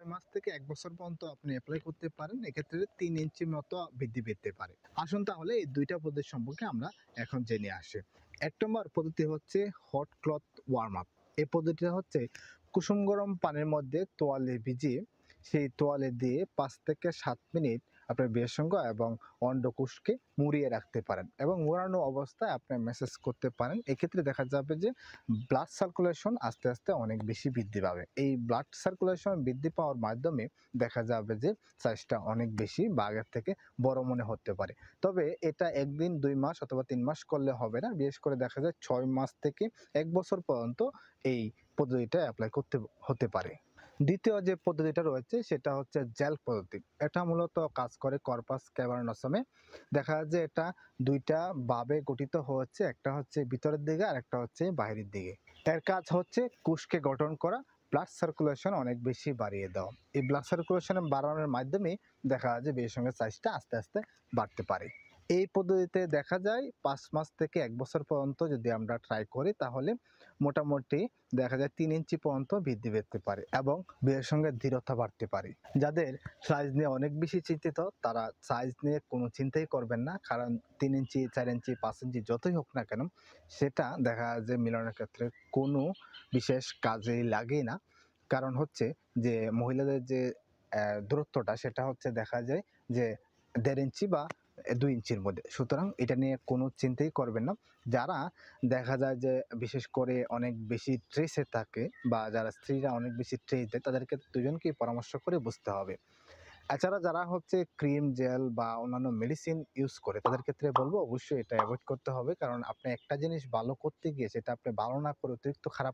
6 মাস থেকে 1 বছর পর্যন্ত আপনি এপ্লাই করতে পারেন। এক্ষেত্রে 3 ইঞ্চি মতো বৃদ্ধি পেতে পারে। আসুন তাহলে এই ২ টা পদ্ধতি সম্পর্কে আমরা এখন জেনে আসি। ১ নম্বর পদ্ধতি হচ্ছে হট ক্লথ ওয়ার্ম আপ। এই পদ্ধতিটা হচ্ছে কুসুম গরম পানির মধ্যে তোয়ালে ভিজিয়ে সেই তোয়ালে দিয়ে ৫ থেকে ৭ মিনিট আপনার বৃহৎসঙ্গ এবং অন্ডকোষকে মুড়িয়ে রাখতে পারেন এবং মোড়ানো অবস্থায় আপনি ম্যাসাজ করতে পারেন। এক্ষেত্রে দেখা যাবে যে ব্লাড সার্কুলেশন আস্তে আস্তে অনেক বেশি বৃদ্ধি পাবে। এই ব্লাড সার্কুলেশন বৃদ্ধি পাওয়ার মাধ্যমে দেখা যাবে যে সাইজটা অনেক বেশি বা আগের থেকে বড় মনে হতে পারে। তবে এটা ১ দিন ২ মাস অথবা ৩ মাস করলে হবে না। বিশেষ করে দেখা যায় ৬ মাস থেকে ১ বছর পর্যন্ত এই পদ্ধতিটা এপ্লাই করতে হতে পারে। দ্বিতীয় যে পদ্ধতিটা রয়েছে সেটা হচ্ছে জেল পদ্ধতি। এটা মূলত কাজ করে কর্পাস ক্যাভার্নোসামে। দেখা যায় যে এটা ২ টা ভাবে গঠিত হচ্ছে। একটা হচ্ছে ভিতরের দিকে আরেকটা হচ্ছে বাহিরের দিকে। এর কাজ হচ্ছে কোষকে গঠন করা, ব্লাড সার্কুলেশন অনেক বেশি বাড়িয়ে দেওয়া। এই ব্লাড সার্কুলেশন বাড়ানোর মাধ্যমে দেখা যায় যে বীর্যসঙ্গের সাইজটা আস্তে আস্তে বাড়তে পারে। এই পদ্ধতিতে দেখা যায় ৫ মাস থেকে ১ বছর পর্যন্ত যদি আমরা ট্রাই করি তাহলে মোটামুটি দেখা যায় ৩ ইঞ্চি পর্যন্ত বৃদ্ধি পেতে পারে এবং বীর্যসঙ্গের দৃঢ়তা বাড়তে পারে। যাদের সাইজ নিয়ে অনেক বেশি চিন্তিত তারা সাইজ নিয়ে কোনো চিন্তাই করবেন না। কারণ ৩ ইঞ্চি, ৪ ইঞ্চি, ৫ ইঞ্চি যতই হোক না কেন সেটা দেখা যায় যে মিলানোর ক্ষেত্রে কোনো বিশেষ কাজেই লাগেই না। কারণ হচ্ছে যে মহিলাদের যে দূরত্বটা সেটা হচ্ছে দেখা যায় যে ১.৫ ইঞ্চি বা ২ ইঞ্চির মধ্যে। সুতরাং এটা নিয়ে কোনো চিন্তাই করবেন না। যারা দেখা যায় যে বিশেষ করে অনেক বেশি স্ট্রেসে থাকে বা যারা স্ত্রীরা অনেক বেশি স্ট্রেস দেয় তাদেরকে দুজনকেই পরামর্শ করে বুঝতে হবে। এছাড়া যারা হচ্ছে ক্রিম, জেল বা অন্যান্য মেডিসিন ইউজ করে তাদের ক্ষেত্রে বলব অবশ্যই এটা এভয়েড করতে হবে। কারণ আপনি একটা জিনিস ভালো করতে গিয়ে সেটা আপনি ভালো না করে অতিরিক্ত খারাপ